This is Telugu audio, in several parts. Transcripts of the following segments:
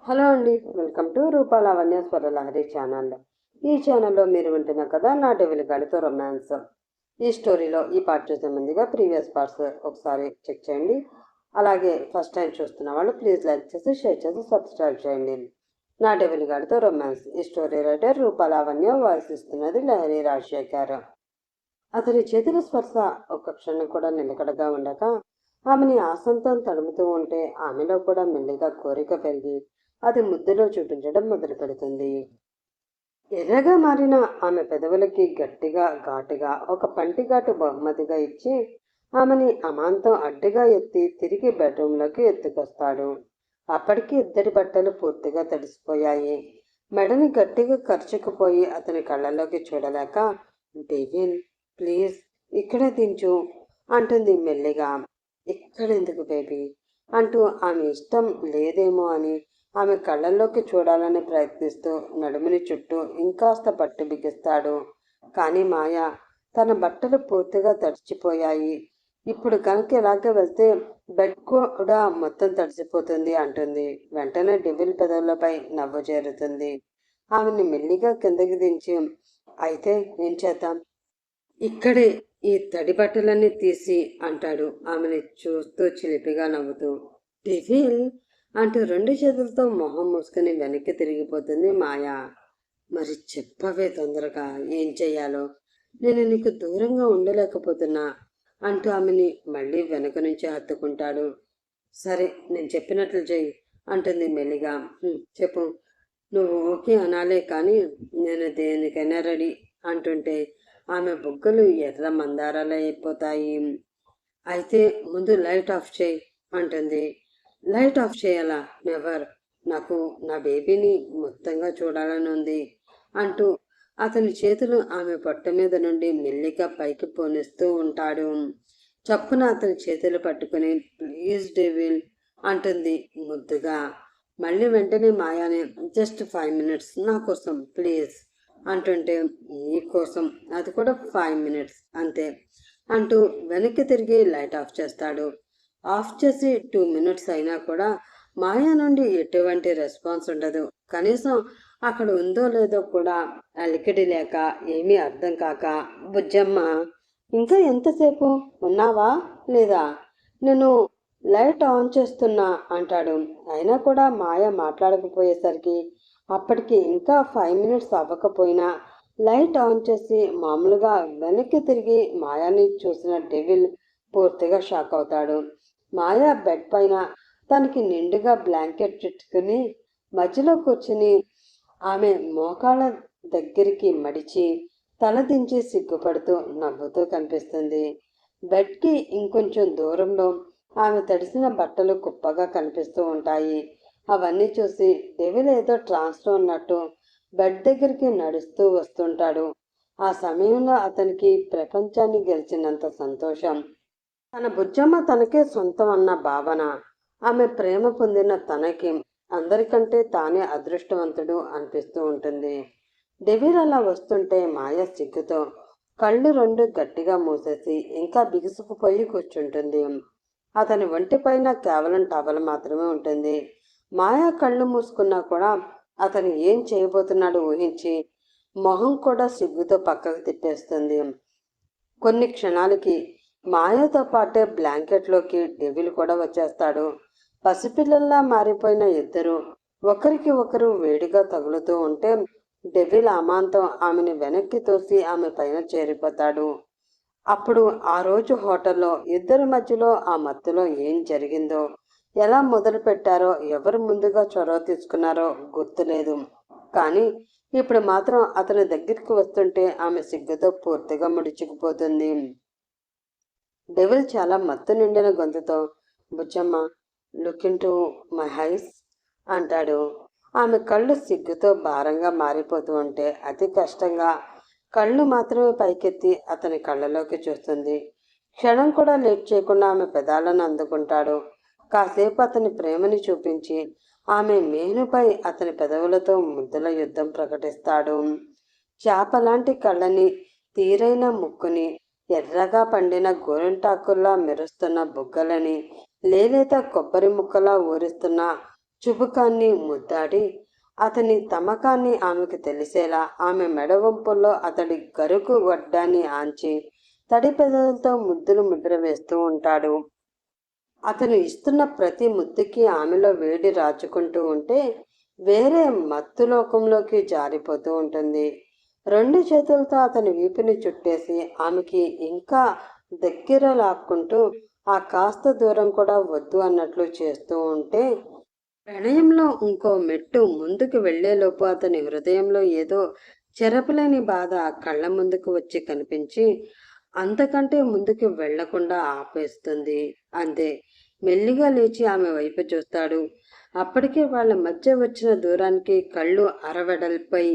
హలో అండి, welcome to Roopa Lavanya Swaralahari channel. ఈ ఛానల్లో మీరు వింటున్న కథ నా డెవిల్ గాడితో రొమాన్స్. ఈ స్టోరీలో ఈ పార్ట్ చూసే ముందుగా ప్రీవియస్ పార్ట్స్ ఒకసారి చెక్ చేయండి. అలాగే ఫస్ట్ టైం చూస్తున్న వాళ్ళు ప్లీజ్ లైక్ చేసి షేర్ చేసి సబ్స్క్రైబ్ చేయండి. నా డెవిల్ గాడితో రొమాన్స్ ఈ స్టోరీ రైటర్ రూపా లావణ్య, వాయిస్ ఇస్తున్నది లహరి రాజశేఖర్. అతని చేతుల స్పర్శ ఒక క్షణం కూడా నిలకడగా ఉండక ఆమెని ఆసంతం తడుముతూ ఉంటే ఆమెలో కూడా మెల్లిగా కోరిక పెరిగి అది ముద్దులో చూపించడం మొదలు పెడుతుంది. ఎర్రగా మారిన ఆమె పెదవులకి గట్టిగా ఘాటుగా ఒక పంటిఘాటు బహుమతిగా ఇచ్చి ఆమెని అమాంతం అడ్డుగా ఎత్తి తిరిగి బెడ్రూమ్లోకి ఎత్తుకొస్తాడు. అప్పటికి ఇద్దరి బట్టలు పూర్తిగా తడిసిపోయాయి. మెడని గట్టిగా ఖర్చుకుపోయి అతని కళ్ళల్లోకి చూడలేక, డెవిల్ ప్లీజ్ ఇక్కడే దించు అంటుంది మెల్లిగా. ఇక్కడెందుకు బేబీ అంటూ ఆమె ఇష్టం లేదేమో అని ఆమె కళ్ళల్లోకి చూడాలని ప్రయత్నిస్తూ నడుముని చుట్టూ ఇంకాస్త పట్టు బిగిస్తాడు. కానీ మాయ తన బట్టలు పూర్తిగా తడిచిపోయాయి. ఇప్పుడు కనుక ఇలాగే వెళ్తే బెడ్ కూడా మొత్తం తడిసిపోతుంది అంటుంది. వెంటనే డెవిల్ పెదవులపై నవ్వు చేరుతుంది. ఆమెని మెల్లిగా కిందకి దించి, అయితే ఏం చేద్దాం, ఇక్కడే ఈ తడి బట్టలన్నీ తీసి అంటాడు ఆమెని చూస్తూ చిలిపిగా నవ్వుతూ. డెవిల్ అంటూ రెండు చేతులతో మొహం మూసుకుని వెనక్కి తిరిగిపోతుంది మాయ. మరి చెప్పవే తొందరగా ఏం చెయ్యాలో, నేను నీకు దూరంగా ఉండలేకపోతున్నా అంటూ ఆమెని మళ్ళీ వెనక నుంచి హత్తుకుంటాడు. సరే నేను చెప్పినట్లు చెయ్యి అంటుంది మెల్లిగా. చెప్పు, నువ్వు ఓకే అనాలే కానీ నేను దేనికైనా రెడీ అంటుంటే ఆమె బుగ్గలు ఎర్ర మందారాలు అయిపోతాయి. అయితే ముందు లైట్ ఆఫ్ చేయి అంటుంది. లైట్ ఆఫ్ చేయాలా? నెవర్, నాకు నా బేబీని మొత్తంగా చూడాలని ఉంది అంటూ అతని చేతులు ఆమె పొట్ట మీద నుండి మెల్లిగా పైకి పోనిస్తూ ఉంటాడు. చప్పున అతని చేతులు పట్టుకుని ప్లీజ్ డెవిల్ అంటుంది ముద్దుగా. మళ్ళీ వెంటనే మాయానే జస్ట్ 5 minutes నా కోసం ప్లీజ్ అంటుంటే, నీ కోసం అది కూడా 5 minutes అంతే అంటూ వెనక్కి తిరిగి లైట్ ఆఫ్ చేస్తాడు. ఆఫ్ చేసి 2 minutes అయినా కూడా మాయా నుండి ఎటువంటి రెస్పాన్స్ ఉండదు. కనీసం అక్కడ ఉందో లేదో కూడా అలికిడి లేక ఏమీ అర్థం కాక, బుజ్జమ్మ ఇంకా ఎంతసేపు ఉన్నావా లేదా, నేను లైట్ ఆన్ చేస్తున్నా అంటాడు. అయినా కూడా మాయ మాట్లాడకపోయేసరికి అప్పటికి ఇంకా 5 minutes అవ్వకపోయినా లైట్ ఆన్ చేసి మామూలుగా వెనక్కి తిరిగి మాయాని చూసిన డెవిల్ పూర్తిగా షాక్ అవుతాడు. మాయా బెడ్ పైన తనకి నిండుగా బ్లాంకెట్ చుట్టుకుని మధ్యలో కూర్చుని ఆమె మోకాళ్ళ దగ్గరికి మడిచి తల దించి సిగ్గుపడుతూ నవ్వుతూ కనిపిస్తుంది. బెడ్కి ఇంకొంచెం దూరంలో ఆమె తడిసిన బట్టలు కుప్పగా కనిపిస్తూ ఉంటాయి. అవన్నీ చూసి డెవిల్ ఏదో ట్రాన్స్లో ఉన్నట్టు బెడ్ దగ్గరికి నడుస్తూ వస్తుంటాడు. ఆ సమయంలో అతనికి ప్రపంచాన్ని గెలిచినంత సంతోషం. తన బుజ్జమ్మ తనకే సొంతం అన్న భావన, ఆమె ప్రేమ పొందిన తనకి అందరికంటే తానే అదృష్టవంతుడు అనిపిస్తూ ఉంటుంది. డెవిల్ అలా వస్తుంటే మాయ సిగ్గుతో కళ్ళు రెండు గట్టిగా మూసేసి ఇంకా బిగుసుకుపోయి కూర్చుంటుంది. అతని ఒంటిపైన కేవలం టవల్ మాత్రమే ఉంటుంది. మాయ కళ్ళు మూసుకున్నా కూడా అతను ఏం చేయబోతున్నాడో ఊహించి మొహం కూడా సిగ్గుతో పక్కకు తిప్పేస్తుంది. కొన్ని క్షణాలకి మాయతో పాటే బ్లాంకెట్లోకి డెవిల్ కూడా వచ్చేస్తాడు. పసిపిల్లల్లా మారిపోయిన ఇద్దరు ఒకరికి ఒకరు వేడిగా తగులుతూ ఉంటే డెవిల్ అమాంతం ఆమెను వెనక్కి తోసి ఆమె పైన చేరిపోతాడు. అప్పుడు ఆ రోజు హోటల్లో ఇద్దరి మధ్యలో ఆ మత్తులో ఏం జరిగిందో, ఎలా మొదలు పెట్టారో, ఎవరు ముందుగా చొరవ తీసుకున్నారో గుర్తులేదు. కానీ ఇప్పుడు మాత్రం అతని దగ్గరికి వస్తుంటే ఆమె సిగ్గుతో పూర్తిగా ముడుచుకుపోతుంది. డెవిల్ చాలా మత్తు నిండిన గొంతుతో, Bujjamma look into my eyes అంటాడు. ఆమె కళ్ళు సిగ్గుతో భారంగా మారిపోతూ ఉంటే అతి కష్టంగా కళ్ళు మాత్రమే పైకెత్తి అతని కళ్ళలోకి చూస్తుంది. క్షణం కూడా లేట్ చేయకుండా ఆమె పెదాలను అందుకుంటాడు. కాసేపు అతని ప్రేమని చూపించి ఆమె మేనుపై అతని పెదవులతో ముద్దుల యుద్ధం ప్రకటిస్తాడు. చేపలాంటి కళ్ళని, తీరైన ముక్కుని, ఎర్రగా పండిన గోరింటాకుల్లా మెరుస్తున్న బుగ్గలని, లేలేత కొబ్బరి ముక్కలా ఊరిస్తున్న చుబుకాన్ని ముద్దాడి అతని తమకాన్ని ఆమెకు తెలిసేలా ఆమె మెడవంపుల్లో అతడి గరుకు గడ్డాన్ని ఆంచి తడి పెదవులతో ముద్దులు ముద్ర వేస్తూ ఉంటాడు. అతను ఇస్తున్న ప్రతి ముద్దుకి ఆమెలో వేడి రాచుకుంటూ ఉంటే వేరే మత్తులోకంలోకి జారిపోతూ ఉంటుంది. 2 చేతులతో అతని వీపుని చుట్టేసి ఆమెకి ఇంకా దగ్గర లాక్కుంటూ ఆ కాస్త దూరం కూడా వద్దు అన్నట్లు చేస్తూ ఉంటే ప్రణయంలో ఇంకో మెట్టు ముందుకు వెళ్లేలోపు అతని హృదయంలో ఏదో చెరపలేని బాధ కళ్ళ ముందుకు వచ్చి కనిపించి అంతకంటే ముందుకు వెళ్లకుండా ఆపేస్తుంది. అంతే, మెల్లిగా లేచి ఆమె వైపు చూస్తాడు. అప్పటికే వాళ్ళ మధ్య వచ్చిన దూరానికి కళ్ళు అరవెడల్పై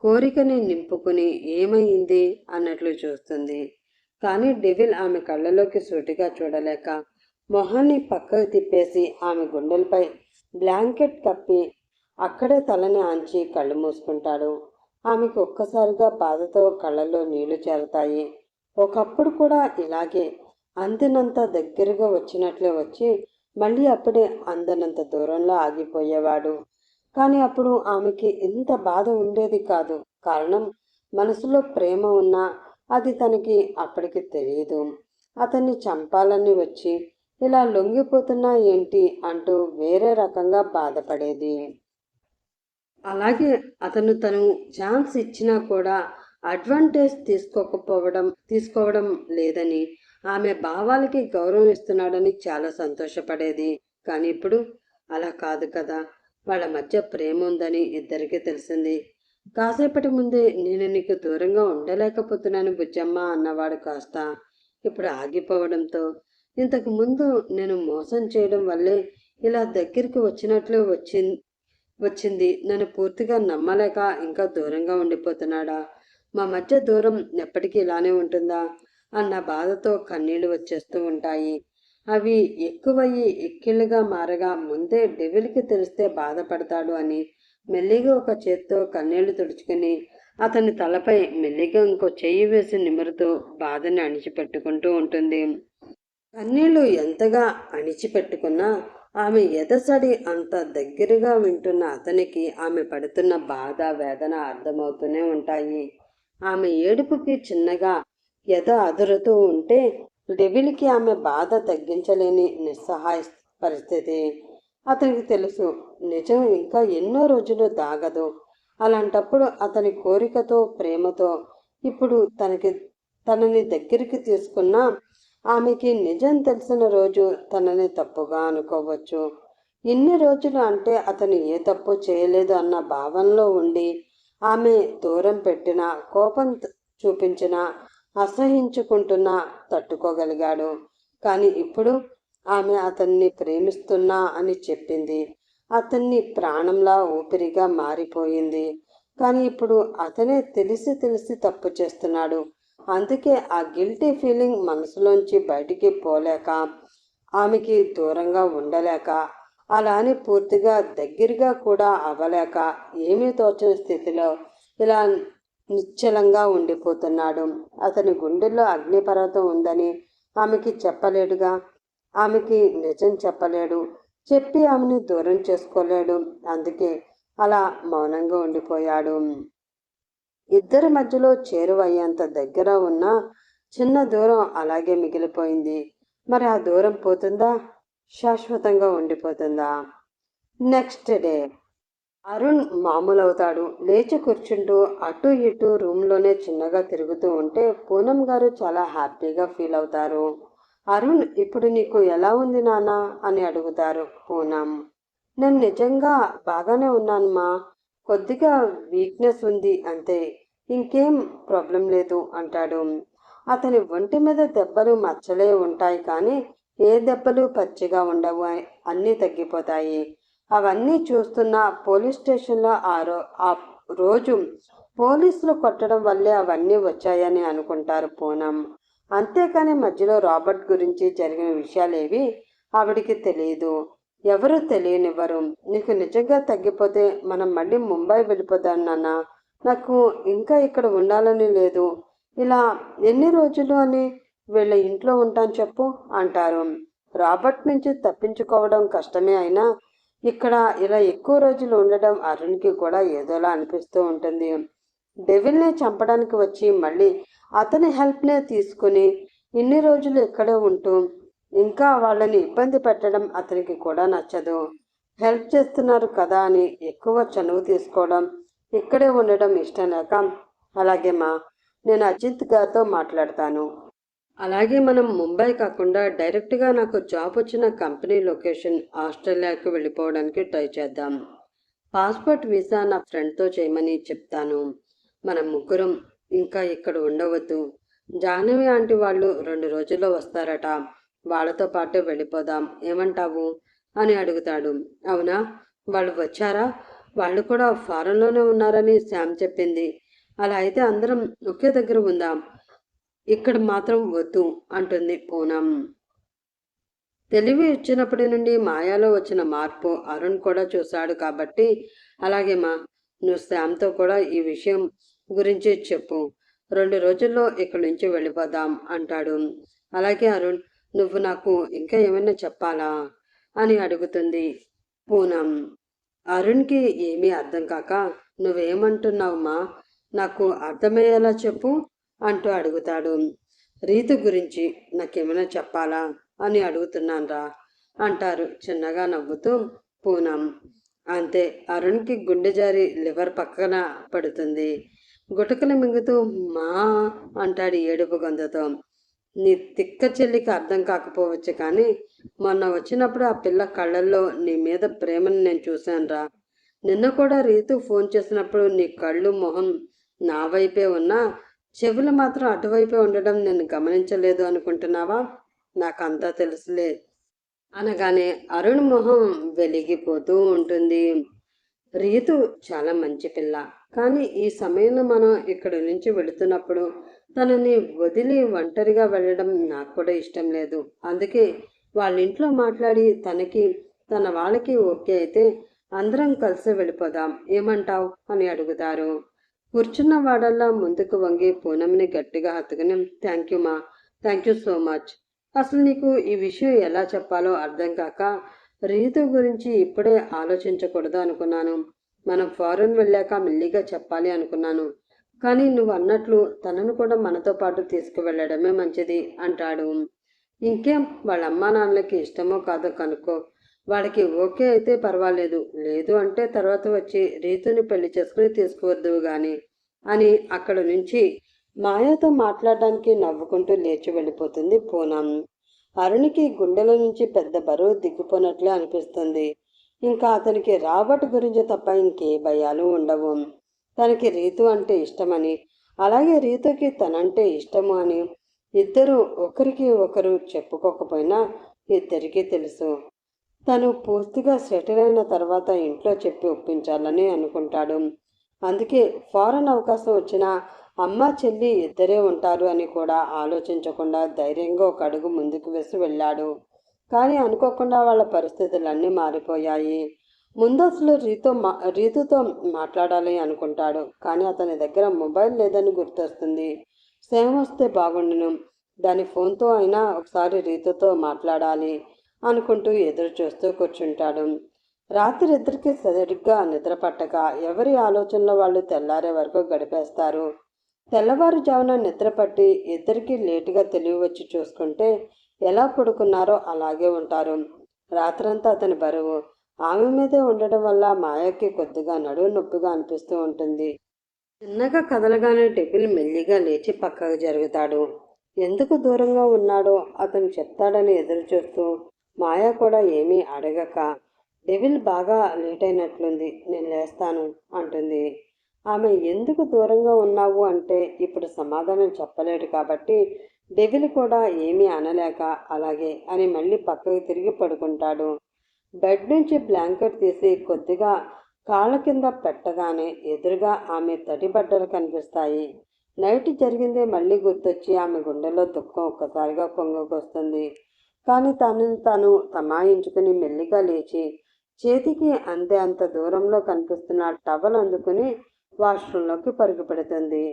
కోరికని నింపుకుని ఏమైంది అన్నట్లు చూస్తుంది. కానీ డెవిల్ ఆమె కళ్ళలోకి సూటిగా చూడలేక మొహాన్ని పక్కకు తిప్పేసి ఆమె గుండెలపై బ్లాంకెట్ కప్పి అక్కడే తలని ఆంచి కళ్ళు మూసుకుంటాడు. ఆమెకు ఒక్కసారిగా బాధతో కళ్ళలో నీళ్లు చేరతాయి. ఒకప్పుడు కూడా ఇలాగే అందినంత దగ్గరగా వచ్చినట్లే వచ్చి మళ్ళీ అప్పుడే అందనంత దూరంలో ఆగిపోయేవాడు. కానీ అప్పుడు ఆమెకి ఇంత బాధ ఉండేది కాదు. కారణం, మనసులో ప్రేమ ఉన్నా అది తనకి అప్పటికి తెలియదు. అతన్ని చంపాలని వచ్చి ఇలా లొంగిపోతున్నా ఏంటి అంటూ వేరే రకంగా బాధపడేది. అలాగే అతను తను ఛాన్స్ ఇచ్చినా కూడా అడ్వాంటేజ్ తీసుకోవడం లేదని, ఆమె భావాలకి గౌరవం ఇస్తున్నాడని చాలా సంతోషపడేది. కానీ ఇప్పుడు అలా కాదు కదా. వాళ్ళ మధ్య ప్రేమ ఉందని ఇద్దరికీ తెలిసింది. కాసేపటి ముందే నేను నీకు దూరంగా ఉండలేకపోతున్నాను బుజ్జమ్మ అన్నవాడు కాస్త ఇప్పుడు ఆగిపోవడంతో, ఇంతకు ముందు నేను మోసం చేయడం వల్లే ఇలా దగ్గరికి వచ్చినట్లు వచ్చింది నన్ను పూర్తిగా నమ్మలేక ఇంకా దూరంగా ఉండిపోతున్నాడా? మా మధ్య దూరం ఎప్పటికీ ఇలానే ఉంటుందా అన్న బాధతో కన్నీళ్లు వచ్చేస్తూ ఉంటాయి. అవి ఎక్కువయ్యి ఎక్కిళ్ళుగా మారగా ముందే డెవిల్కి తెలిస్తే బాధపడతాడు అని మెల్లిగా ఒక చేత్తో కన్నీళ్లు తుడుచుకుని అతని తలపై మెల్లిగా ఇంకో చెయ్యి వేసి నిమురుతూ బాధని అణిచిపెట్టుకుంటూ ఉంటుంది. కన్నీళ్లు ఎంతగా అణిచిపెట్టుకున్నా ఆమె ఎదసడి అంత దగ్గరగా వింటున్న అతనికి ఆమె పడుతున్న బాధ వేదన అర్థమవుతూనే ఉంటాయి. ఆమె ఏడుపుకి చిన్నగా ఎద అదురుతూ ఉంటే డెవిల్కి ఆమె బాధ తగ్గించలేని నిస్సహాయ పరిస్థితి. అతనికి తెలుసు, నిజం ఇంకా ఎన్నో రోజులు దాగదు. అలాంటప్పుడు అతని కోరికతో ప్రేమతో ఇప్పుడు తనని దగ్గరికి తీసుకున్న ఆమెకి నిజం తెలిసిన రోజు తనని తప్పుగా అనుకోవచ్చు. ఇన్ని రోజులు అంటే అతను ఏ తప్పు చేయలేదు అన్న భావనలో ఉండి ఆమె దూరం పెట్టిన, కోపం చూపించిన, అసహించుకుంటున్నా తట్టుకోగలిగాడు. కానీ ఇప్పుడు ఆమె అతన్ని ప్రేమిస్తున్నా అని చెప్పింది. అతన్ని ప్రాణంలా ఊపిరిగా మారిపోయింది. కానీ ఇప్పుడు అతనే తెలిసి తప్పు చేస్తున్నాడు. అందుకే ఆ గిల్టీ ఫీలింగ్ మనసులోంచి బయటికి పోలేక, ఆమెకి దూరంగా ఉండలేక, అలా అని పూర్తిగా దగ్గరగా కూడా అవ్వలేక ఏమీ తోచని స్థితిలో ఇలా నిశ్చలంగా ఉండిపోతున్నాడు. అతని గుండెల్లో అగ్నిపర్వతం ఉందని ఆమెకి చెప్పలేడుగా. ఆమెకి నిజం చెప్పలేడు. చెప్పి ఆమెని దూరం చేసుకోలేడు. అందుకే అలా మౌనంగా ఉండిపోయాడు. ఇద్దరి మధ్యలో చేరువయ్యేంత దగ్గర ఉన్న చిన్న దూరం అలాగే మిగిలిపోయింది. మరి ఆ దూరం పోతుందా? శాశ్వతంగా ఉండిపోతుందా? నెక్స్ట్ డే అరుణ్ మామూలవుతాడు. లేచి కూర్చుంటూ అటు ఇటు రూమ్లోనే చిన్నగా తిరుగుతూ ఉంటే పూనం గారు చాలా హ్యాపీగా ఫీల్ అవుతారు. అరుణ్, ఇప్పుడు నీకు ఎలా ఉంది నాన్న అని అడుగుతారు పూనం. నేను నిజంగా బాగానే ఉన్నానమ్మా, కొద్దిగా వీక్నెస్ ఉంది అంతే, ఇంకేం ప్రాబ్లం లేదు అంటాడు. అతని ఒంటి మీద దెబ్బలు మచ్చలే ఉంటాయి కానీ ఏ దెబ్బలు పచ్చిగా ఉండవు, అన్నీ తగ్గిపోతాయి. అవన్నీ చూస్తున్న పోలీస్ స్టేషన్లో ఆ రోజు పోలీసులు కొట్టడం వల్లే అవన్నీ వచ్చాయని అనుకుంటారు పూనం. అంతేకాని మధ్యలో రాబర్ట్ గురించి జరిగిన విషయాలేవి ఆవిడికి తెలియదు. ఎవరు తెలియనివ్వరు. నీకు నిజంగా తగ్గిపోతే మనం మళ్ళీ ముంబై వెళ్ళిపోతాను నాన్న, నాకు ఇంకా ఇక్కడ ఉండాలని లేదు. ఇలా ఎన్ని రోజులు అని వీళ్ళ ఇంట్లో ఉంటాను చెప్పు అంటారు. రాబర్ట్ నుంచి తప్పించుకోవడం కష్టమే అయినా ఇక్కడ ఇలా ఎక్కువ రోజులు ఉండడం అరుణ్కి కూడా ఏదోలా అనిపిస్తూ ఉంటుంది. డెవిల్ని చంపడానికి వచ్చి మళ్ళీ అతని హెల్ప్నే తీసుకుని ఇన్ని రోజులు ఇక్కడే ఉంటూ ఇంకా వాళ్ళని ఇబ్బంది పెట్టడం అతనికి కూడా నచ్చదు. హెల్ప్ చేస్తున్నారు కదా అని ఎక్కువ చనువు తీసుకోవడం, ఇక్కడే ఉండడం ఇష్టం లేక, అలాగే మా నేను అజిత్ గారితో మాట్లాడతాను, అలాగే మనం ముంబై కాకుండా డైరెక్ట్గా నాకు జాబ్ వచ్చిన కంపెనీ లొకేషన్ ఆస్ట్రేలియాకి వెళ్ళిపోవడానికి ట్రై చేద్దాం. పాస్పోర్ట్ వీసా నా ఫ్రెండ్తో చేయమని చెప్తాను. మనం ముగ్గురం ఇంకా ఇక్కడ ఉండవద్దు. జాహ్నవి ఆంటీ వాళ్ళు 2 రోజుల్లో వస్తారట. వాళ్ళతో పాటు వెళ్ళిపోదాం, ఏమంటావు అని అడుగుతాడు. అవునా, వాళ్ళు వచ్చారా? వాళ్ళు కూడా ఫారెన్లోనే ఉన్నారని శామ్ చెప్పింది. అలా అయితే అందరం ఒకే దగ్గర ఉందాం, ఇక్కడ మాత్రం వద్దు అంటుంది పూనం. తెలివి ఇచ్చినప్పటి నుండి మాయాలో వచ్చిన మార్పు అరుణ్ కూడా చూశాడు కాబట్టి, అలాగే మా నువ్వు శామ్తో కూడా ఈ విషయం గురించి చెప్పు, 2 రోజుల్లో ఇక్కడి నుంచి వెళ్ళిపోదాం అంటాడు. అలాగే అరుణ్, నువ్వు నాకు ఇంకా ఏమైనా చెప్పాలా అని అడుగుతుంది పూనం. అరుణ్కి ఏమీ అర్థం కాక, నువ్వేమంటున్నావు మా, నాకు అర్థమయ్యేలా చెప్పు అంటూ అడుగుతాడు. రీతు గురించి నాకేమైనా చెప్పాలా అని అడుగుతున్నాన్రా అంటారు చిన్నగా నవ్వుతూ పూనం. అంతే, అరుణ్కి గుండె జారి లివర్ పక్కన పడుతుంది. గుటకలు మింగుతూ మా అంటాడు ఏడుపు గొంతుతో. నీ తిక్క చెల్లికి అర్థం కాకపోవచ్చు కానీ మొన్న వచ్చినప్పుడు ఆ పిల్ల కళ్ళల్లో నీ మీద ప్రేమను నేను చూశానురా. నిన్న కూడా రీతు ఫోన్ చేసినప్పుడు నీ కళ్ళు మొహం నా వైపే ఉన్నా చెవులు మాత్రం అటువైపే ఉండడం నేను గమనించలేదు అనుకుంటున్నావా? నాకంతా తెలుసులే అనగానే అరుణ్ మొహం వెలిగిపోతూ ఉంటుంది. రీతు చాలా మంచి పిల్ల, కానీ ఈ సమయంలో మనం ఇక్కడి నుంచి వెళుతున్నప్పుడు తనని వదిలి ఒంటరిగా వెళ్ళడం నాకు కూడా ఇష్టం లేదు. అందుకే వాళ్ళ ఇంట్లో మాట్లాడి తనకి తన వాళ్ళకి ఓకే అయితే అందరం కలిసి వెళ్ళిపోదాం, ఏమంటావ్ అని అడుగుతారు. కూర్చున్న వాడల్లా ముందుకు వంగి పూనంని గట్టిగా హత్తుకుని, థ్యాంక్ యూ మా, థ్యాంక్ యూ సో మచ్. అసలు నీకు ఈ విషయం ఎలా చెప్పాలో అర్థం కాక రీతు గురించి ఇప్పుడే ఆలోచించకూడదు అనుకున్నాను. మనం ఫారెన్ వెళ్ళాక మెల్లిగా చెప్పాలి అనుకున్నాను. కానీ నువ్వు అన్నట్లు తనను కూడా మనతో పాటు తీసుకువెళ్ళడమే మంచిది అంటాడు. ఇంకేం, వాళ్ళ అమ్మా నాన్నలకి ఇష్టమో కాదో కనుక్కో. వాళ్ళకి ఓకే అయితే పర్వాలేదు, లేదు అంటే తర్వాత వచ్చి రీతుని పెళ్లి చేసుకుని తీసుకువద్దు గాని అని అక్కడి నుంచి మాయతో మాట్లాడడానికి నవ్వుకుంటూ లేచి వెళ్ళిపోతుంది పూనం. అరుణికి గుండెల నుంచి పెద్ద బరువు దిగిపోయినట్లే అనిపిస్తుంది. ఇంకా అతనికి రాబర్ట్ గురించి తప్ప ఇంకే భయాలు ఉండవు. తనకి రీతు అంటే ఇష్టమని, అలాగే రీతుకి తనంటే ఇష్టము అని ఇద్దరు ఒకరికి ఒకరు చెప్పుకోకపోయినా ఇద్దరికీ తెలుసు. తను పూర్తిగా సెటిల్ అయిన తర్వాత ఇంట్లో చెప్పి ఒప్పించాలని అనుకుంటాడు. అందుకే ఫారెన్ అవకాశం వచ్చినా అమ్మ చెల్లి ఇద్దరే ఉంటారు అని కూడా ఆలోచించకుండా ధైర్యంగా ఒక అడుగు ముందుకు వేసి వెళ్ళాడు. కానీ అనుకోకుండా వాళ్ళ పరిస్థితులన్నీ మారిపోయాయి. ముందు అసలు రీతుతో మాట్లాడాలి అనుకుంటాడు. కానీ అతని దగ్గర మొబైల్ లేదని గుర్తొస్తుంది. సేమ్ వస్తే బాగుండును, దాని ఫోన్తో అయినా ఒకసారి రీతుతో మాట్లాడాలి అనుకుంటూ ఎదురు చూస్తూ కూర్చుంటాడు. రాత్రి ఇద్దరికి సరిగ్గా నిద్ర పట్టక ఎవరి ఆలోచనలో వాళ్ళు తెల్లారే వరకు గడిపేస్తారు. తెల్లవారుజామున నిద్రపట్టి ఇద్దరికి లేటుగా తెలివి వచ్చి చూసుకుంటే ఎలా పడుకున్నారో అలాగే ఉంటారు. రాత్రంతా అతని బరువు ఆమె మీదే ఉండడం వల్ల మాయకి కొద్దిగా నడుము నొప్పిగా అనిపిస్తూ ఉంటుంది. చిన్నగా కదలగానే టెబిల్ మెల్లిగా లేచి పక్కకు జరుగుతాడు. ఎందుకు దూరంగా ఉన్నాడో అతను చెప్తాడని ఎదురు చూస్తూ మాయ కూడా ఏమీ అడగక, డెవిల్ బాగా లేట్ అయినట్లుంది, నేను లేస్తాను అంటుంది. ఆమె ఎందుకు దూరంగా ఉన్నావు అంటే ఇప్పుడు సమాధానం చెప్పలేడు కాబట్టి డెవిల్ కూడా ఏమీ అనలేక అలాగే అని మళ్ళీ పక్కకు తిరిగి పడుకుంటాడు. బెడ్ నుంచి బ్లాంకెట్ తీసి కొద్దిగా కాళ్ళ కింద పెట్టగానే ఎదురుగా ఆమె తడి బట్టలు కనిపిస్తాయి. నైట్ జరిగిందే మళ్ళీ గుర్తొచ్చి ఆమె గుండెలో దుఃఖం ఒక్కసారిగా పొంగుకొస్తుంది. కానీ తాను తమాయించుకుని మెల్లిగా లేచి చేతికి అందే అంత దూరంలో కనిపిస్తున్న టవల్ అందుకుని వాష్రూంలోకి పరుగు పెడుతుంది.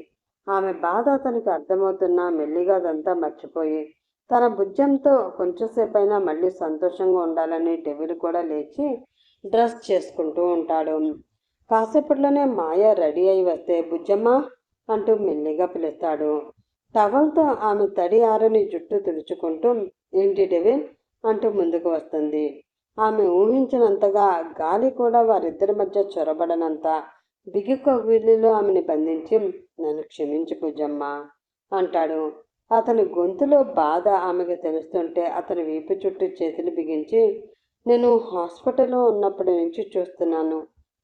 ఆమె బాధ అతనికి అర్థమవుతున్నా మెల్లిగా అదంతా మర్చిపోయి తన భుజంతో కొంచెంసేపైనా మళ్ళీ సంతోషంగా ఉండాలని డెవిల్ కూడా లేచి డ్రెస్ చేసుకుంటూ ఉంటాడు. కాసేపట్లోనే మాయ రెడీ అయి వస్తే బుజ్జమ్మ అంటూ మెల్లిగా పిలుస్తాడు. టవల్తో ఆమె తడి ఆరని జుట్టు తుడుచుకుంటూ ఏంటి డెవిల్ అంటూ ముందుకు వస్తుంది. ఆమె ఊహించినంతగా గాలి కూడా వారిద్దరి మధ్య చొరబడనంత బిగి కవిలిలో ఆమెను బంధించి నన్ను క్షమించు బుజ్జమ్మ అంటాడు. అతని గొంతులో బాధ ఆమెకు తెలుస్తుంటే అతని వీపు చుట్టూ చేతులు బిగించి నేను హాస్పిటల్లో ఉన్నప్పటి నుంచి చూస్తున్నాను.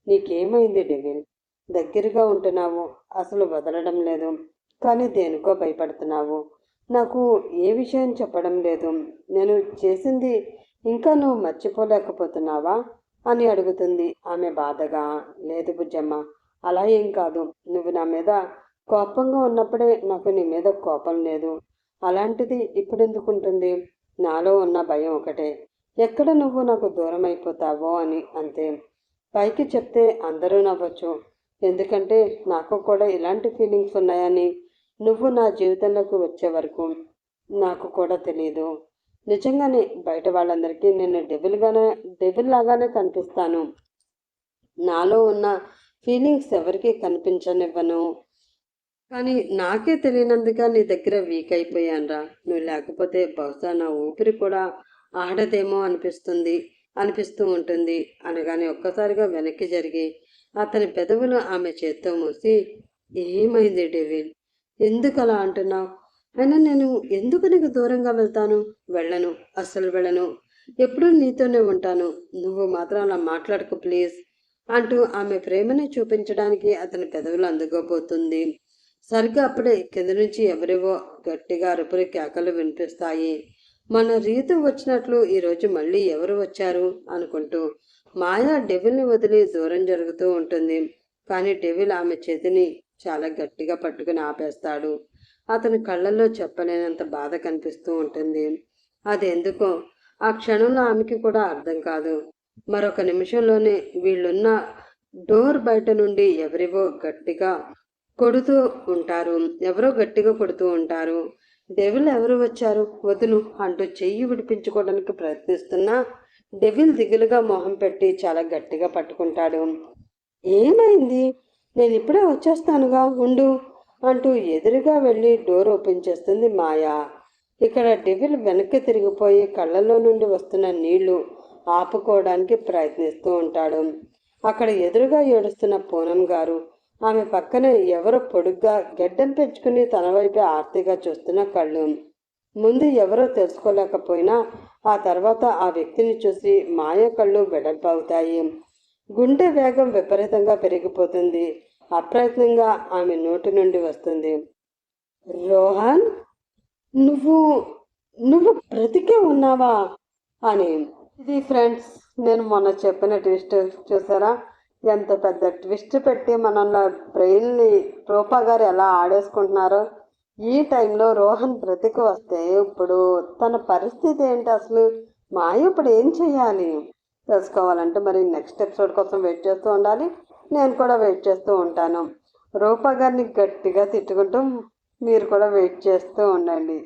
నీకేమైంది డెవిల్? దగ్గరగా ఉంటున్నావు, అసలు వదలడం లేదు, కానీ దేనికో భయపడుతున్నావు. నాకు ఏ విషయం చెప్పడం లేదు. నేను చేసింది ఇంకా నువ్వు మర్చిపోలేకపోతున్నావా అని అడుగుతుంది ఆమె బాధగా. లేదు బుజ్జమ్మ, అలా ఏం కాదు. నువ్వు నా మీద కోపంగా ఉన్నప్పుడే నాకు నీ మీద కోపం లేదు. అలాంటిది ఇప్పుడెందుకు ఉంటుంది? నాలో ఉన్న భయం ఒకటే, ఎక్కడ నువ్వు నాకు దూరం అయిపోతావో అని, అంతే. పైకి చెప్తే అందరూ నవ్వచ్చు, ఎందుకంటే నాకు కూడా ఇలాంటి ఫీలింగ్స్ ఉన్నాయని నువ్వు నా జీవితంలోకి వచ్చే వరకు నాకు కూడా తెలియదు. నిజంగానే బయట వాళ్ళందరికీ నేను డెవిల్ లాగానే కనిపిస్తాను. నాలో ఉన్న ఫీలింగ్స్ ఎవరికీ కనిపించనివ్వను. కానీ నాకే తెలియనందుగా నీ దగ్గర వీక్ అయిపోయానురా. నువ్వు లేకపోతే బహుశా నా ఊపిరి కూడా ఆడదేమో అనిపిస్తూ ఉంటుంది అనగానే ఒక్కసారిగా వెనక్కి జరిగి అతని పెదవులు ఆమె చేత్తో మూసి, ఏమైంది డెవిల్? ఎందుకు అలా అంటున్నావు? అయినా నేను ఎందుకు నీకు దూరంగా వెళ్తాను? వెళ్ళను, అస్సలు వెళ్ళను. ఎప్పుడూ నీతోనే ఉంటాను. నువ్వు మాత్రం అలా మాట్లాడకు ప్లీజ్ అంటూ ఆమె ప్రేమని చూపించడానికి అతని పెదవులు అందుకోబోతుంది. సరిగ్గా అప్పుడే కింద నుంచి ఎవరివో గట్టిగా అరుపులు కేకలు వినిపిస్తాయి. మన రీతు వచ్చినట్లు ఈరోజు మళ్ళీ ఎవరు వచ్చారు అనుకుంటూ మాయా డెవిల్ని వదిలి దూరం జరుగుతూ ఉంటుంది. కానీ డెవిల్ ఆమె చేతిని చాలా గట్టిగా పట్టుకుని ఆపేస్తాడు. అతని కళ్ళల్లో చెప్పలేనంత బాధ కనిపిస్తూ ఉంటుంది. అదెందుకో ఆ క్షణంలో ఆమెకి కూడా అర్థం కాదు. మరొక నిమిషంలోనే వీళ్ళున్న డోర్ బయట నుండి ఎవరో గట్టిగా కొడుతూ ఉంటారు. డెవిల్ ఎవరు వచ్చారు? వదులు అంటూ చెయ్యి విడిపించుకోవడానికి ప్రయత్నిస్తున్నా డెవిల్ దిగులుగా మొహం పెట్టి చాలా గట్టిగా పట్టుకుంటాడు. ఏమైంది? నేను ఇప్పుడే వచ్చేస్తానుగా, ఉండు అంటూ ఎదురుగా వెళ్ళి డోర్ ఓపెన్ చేస్తుంది మాయా. ఇక్కడ డెవిల్ వెనక్కి తిరిగిపోయి కళ్ళల్లో నుండి వస్తున్న నీళ్లు ఆపుకోవడానికి ప్రయత్నిస్తూ ఉంటాడు. అక్కడ ఎదురుగా ఏడుస్తున్న పూనం గారు, ఆమె పక్కన ఎవరో పొడుగ్గా గెడ్డం పెంచుకుని తన వైపే ఆర్తిగా చూస్తున్న కళ్ళు. ముందు ఎవరో తెలుసుకోలేకపోయినా ఆ తర్వాత ఆ వ్యక్తిని చూసి మాయ కళ్ళు వెడల్పవుతాయి. గుండె వేగం విపరీతంగా పెరిగిపోతుంది. అప్రయత్నంగా ఆమె నోటి నుండి వస్తుంది, రోహన్, నువ్వు నువ్వు బ్రతికే ఉన్నావా అని. ఇది ఫ్రెండ్స్, నేను మొన్న చెప్పిన ట్విస్ట్ చూసారా? ఎంత పెద్ద ట్విస్ట్ పెట్టి మనల్ని బ్రెయిన్ని రూపా గారు ఎలా ఆడేసుకుంటున్నారో. ఈ టైంలో రోహన్ బ్రతికి వస్తే ఇప్పుడు తన పరిస్థితి ఏంటి అసలు? మాయ ఇప్పుడు ఏం చేయాలి తెలుసుకోవాలంటే మరి నెక్స్ట్ ఎపిసోడ్ కోసం వెయిట్ చేస్తూ ఉండాలి. నేను కూడా వెయిట్ చేస్తూ ఉంటాను. రూపా గారిని గట్టిగా తిట్టుకుంటూ మీరు కూడా వెయిట్ చేస్తూ ఉండండి.